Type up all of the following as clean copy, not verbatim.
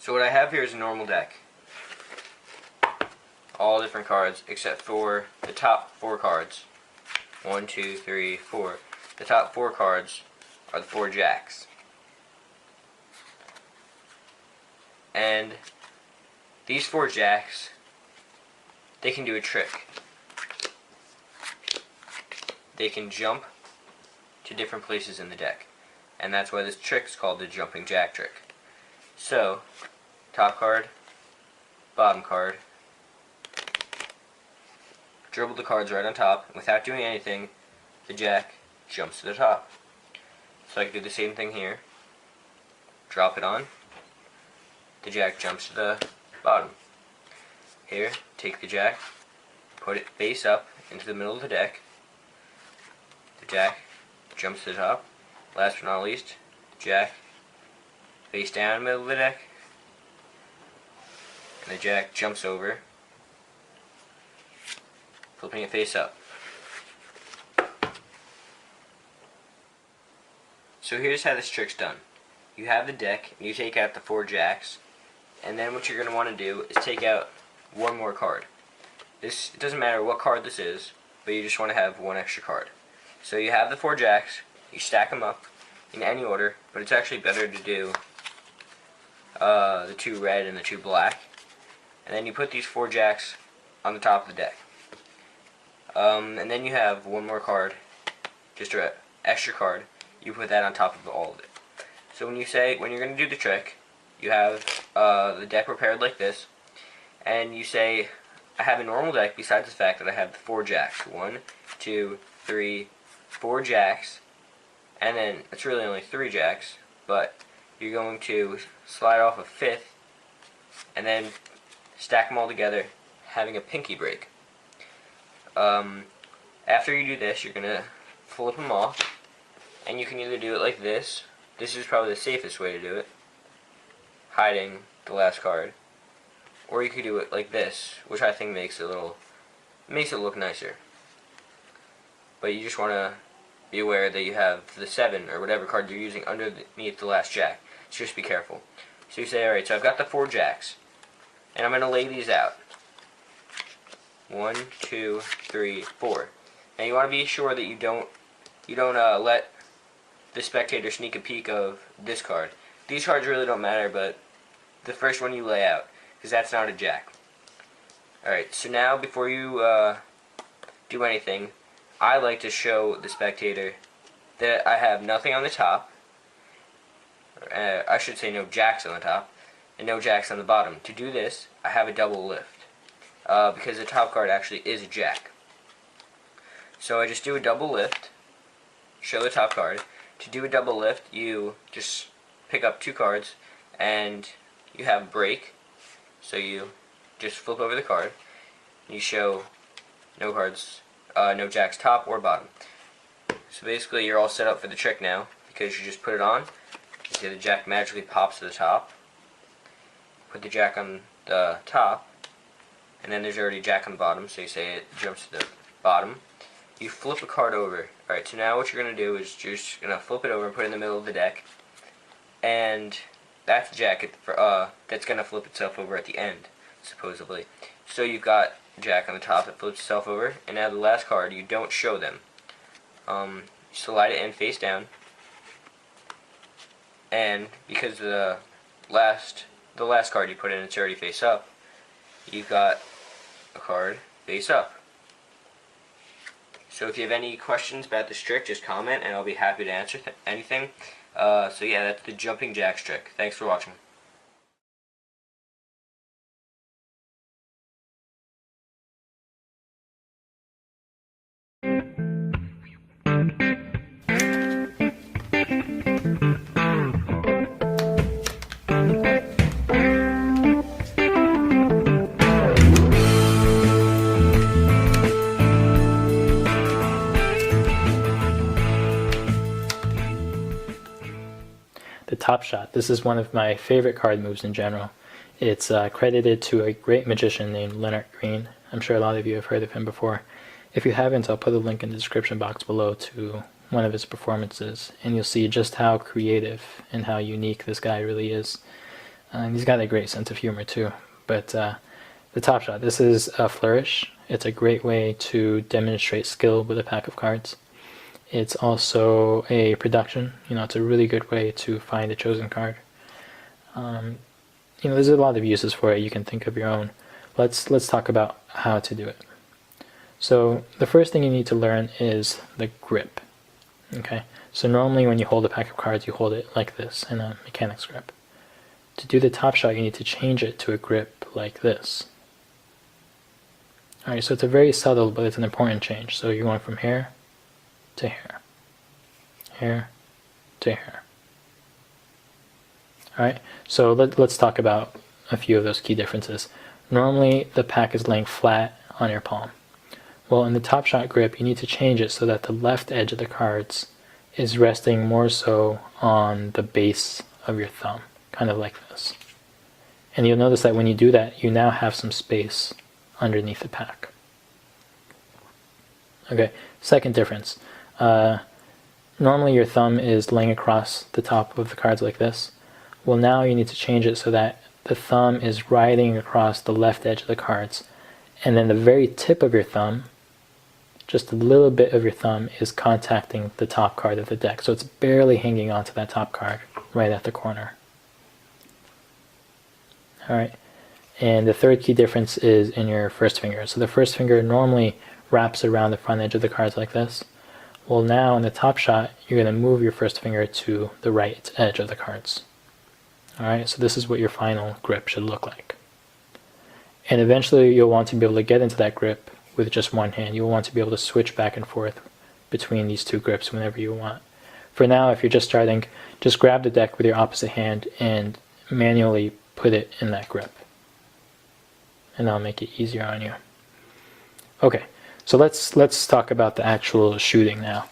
So what I have here is a normal deck. All different cards except for the top 4 cards. 1, 2, 3, 4. The top 4 cards are the 4 jacks. And these 4 jacks, they can do a trick. They can jump to different places in the deck. And that's why this trick is called the jumping jack trick. So, top card, bottom card, dribble the cards right on top, and without doing anything, the jack jumps to the top. So I can do the same thing here. Drop it on, the jack jumps to the bottom. Here, take the jack, put it face up into the middle of the deck, the jack jumps to the top. Last but not least, jack face down in the middle of the deck, and the jack jumps over, flipping it face up. So here's how this trick's done. You have the deck, and you take out the 4 jacks, and then what you're going to want to do is take out one more card. It doesn't matter what card this is, but you just want to have one extra card. So you have the 4 jacks, you stack them up in any order, but it's actually better to do the 2 red and the 2 black. And then you put these 4 jacks on the top of the deck. And then you have one more card, just an extra card. You put that on top of all of it. So when you're going to do the trick, you have the deck prepared like this, and you say, I have a normal deck besides the fact that I have the 4 jacks. 1, 2, 3, 4 jacks, and then it's really only 3 jacks, but you're going to slide off a 5th, and then stack them all together, having a pinky break. After you do this, you're going to flip them off, and you can either do it like this. This is probably the safest way to do it, hiding the last card. Or you could do it like this, which I think makes it look nicer. But you just want to be aware that you have the 7 or whatever card you're using underneath the last jack. So just be careful. So you say, alright, so I've got the 4 jacks, and I'm going to lay these out. 1, 2, 3, 4. Now you want to be sure that you don't let the spectator sneak a peek of this card. These cards really don't matter, but the first one you lay out, because that's not a jack. Alright, so now before you do anything, I like to show the spectator that I have nothing on the top. I should say no jacks on the top, and no jacks on the bottom. To do this, I have a double lift, because the top card actually is a jack. So I just do a double lift, show the top card. To do a double lift, you just pick up 2 cards, and you have break. So you just flip over the card, and you show no cards, no jacks top or bottom. So basically you're all set up for the trick now, because you just put it on, you see the jack magically pops to the top, put the jack on the top, and then there's already a jack on the bottom, so you say it jumps to the bottom. You flip a card over. Alright, so now what you're going to do is you're just going to flip it over and put it in the middle of the deck, and that's the jack that's going to flip itself over at the end, supposedly. So you've got jack on the top that flips itself over, and now the last card, you don't show them. You slide it in face down, and because the last card you put in, it's already face up, you've got a card face up. So if you have any questions about this trick, just comment, and I'll be happy to answer anything. So yeah, that's the jumping jacks trick. Thanks for watching. The Top Shot. This is one of my favorite card moves in general. It's credited to a great magician named Leonard Green. I'm sure a lot of you have heard of him before. If you haven't, I'll put a link in the description box below to one of his performances, and you'll see just how creative and how unique this guy really is. And he's got a great sense of humor too. But the Top Shot, this is a flourish. It's a great way to demonstrate skill with a pack of cards. It's also a production. It's a really good way to find a chosen card. There's a lot of uses for it. You can think of your own. Let's talk about how to do it. So the first thing you need to learn is the grip. Okay. So normally when you hold a pack of cards, you hold it like this in a mechanics grip. To do the Top Shot, you need to change it to a grip like this. Alright, so it's a very subtle, but it's an important change. So you're going from here to here. Here to here. Alright, so let's talk about a few of those key differences. Normally, the pack is laying flat on your palm. Well, in the Top Shot grip, you need to change it so that the left edge of the cards is resting more so on the base of your thumb, kind of like this. And you'll notice that when you do that, you now have some space underneath the pack. Okay, second difference. Normally your thumb is laying across the top of the cards like this. Well, now you need to change it so that the thumb is riding across the left edge of the cards, and then the very tip of your thumb, just a little bit of your thumb, is contacting the top card of the deck. So it's barely hanging onto that top card right at the corner. Alright, and the third key difference is in your first finger. So the first finger normally wraps around the front edge of the cards like this. Well, now in the Top Shot, you're going to move your first finger to the right edge of the cards. Alright, so this is what your final grip should look like. And eventually you'll want to be able to get into that grip with just one hand. You'll want to be able to switch back and forth between these two grips whenever you want. For now, if you're just starting, just grab the deck with your opposite hand and manually put it in that grip. And that'll make it easier on you. Okay, so let's talk about the actual shooting now.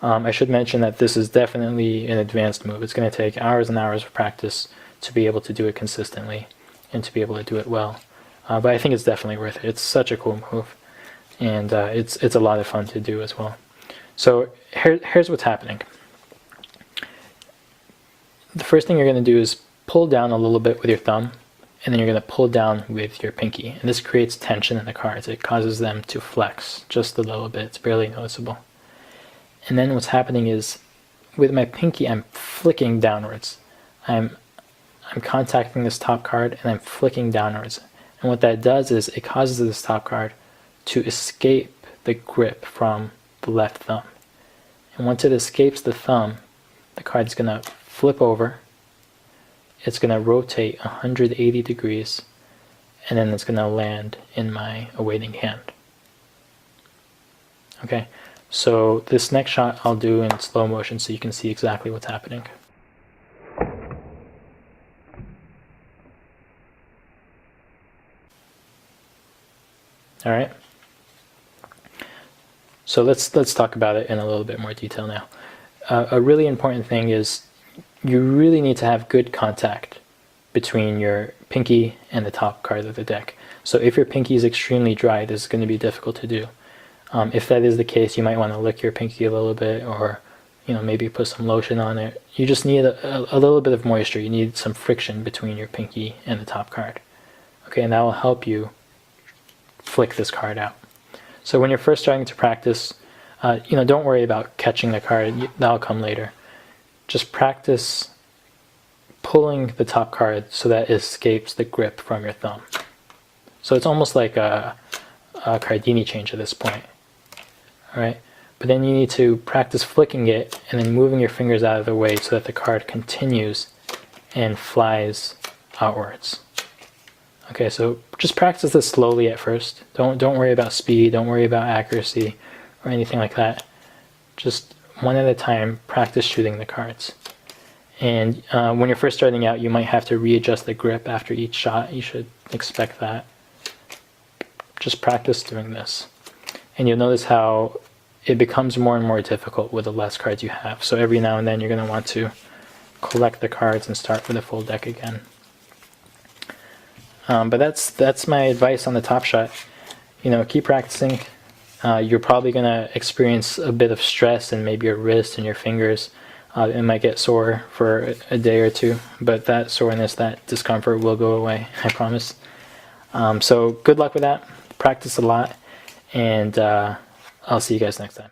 I should mention that this is definitely an advanced move. It's going to take hours and hours of practice to be able to do it consistently and to be able to do it well. But I think it's definitely worth it. It's such a cool move, and it's a lot of fun to do as well. So here's what's happening. The first thing you're going to do is pull down a little bit with your thumb, and then you're going to pull down with your pinky. And this creates tension in the cards. It causes them to flex just a little bit. It's barely noticeable. And then what's happening is, with my pinky, I'm flicking downwards. I'm contacting this top card, and I'm flicking downwards. And what that does is it causes this top card to escape the grip from the left thumb. And once it escapes the thumb, the card's going to flip over. It's going to rotate 180 degrees, and then it's going to land in my awaiting hand. Okay, so this next shot I'll do in slow motion so you can see exactly what's happening. All right. So let's talk about it in a little bit more detail now. A really important thing is you really need to have good contact between your pinky and the top card of the deck. So if your pinky is extremely dry, this is going to be difficult to do. If that is the case, you might want to lick your pinky a little bit, or maybe put some lotion on it. You just need a little bit of moisture. You need some friction between your pinky and the top card. Okay, and that will help you flick this card out. So when you're first starting to practice, don't worry about catching the card. That'll come later. Just practice pulling the top card so that it escapes the grip from your thumb. So it's almost like a Cardini change at this point. All right, but then you need to practice flicking it and then moving your fingers out of the way so that the card continues and flies outwards. Okay, so just practice this slowly at first. Don't worry about speed, don't worry about accuracy or anything like that. Just one at a time, practice shooting the cards. And when you're first starting out, you might have to readjust the grip after each shot. You should expect that. Just practice doing this. And you'll notice how it becomes more and more difficult with the less cards you have. So every now and then you're going to want to collect the cards and start with a full deck again. But that's my advice on the Top Shot. Keep practicing. You're probably going to experience a bit of stress in maybe your wrist and your fingers. It might get sore for a day or two, but that soreness, that discomfort will go away, I promise. So good luck with that. Practice a lot, and I'll see you guys next time.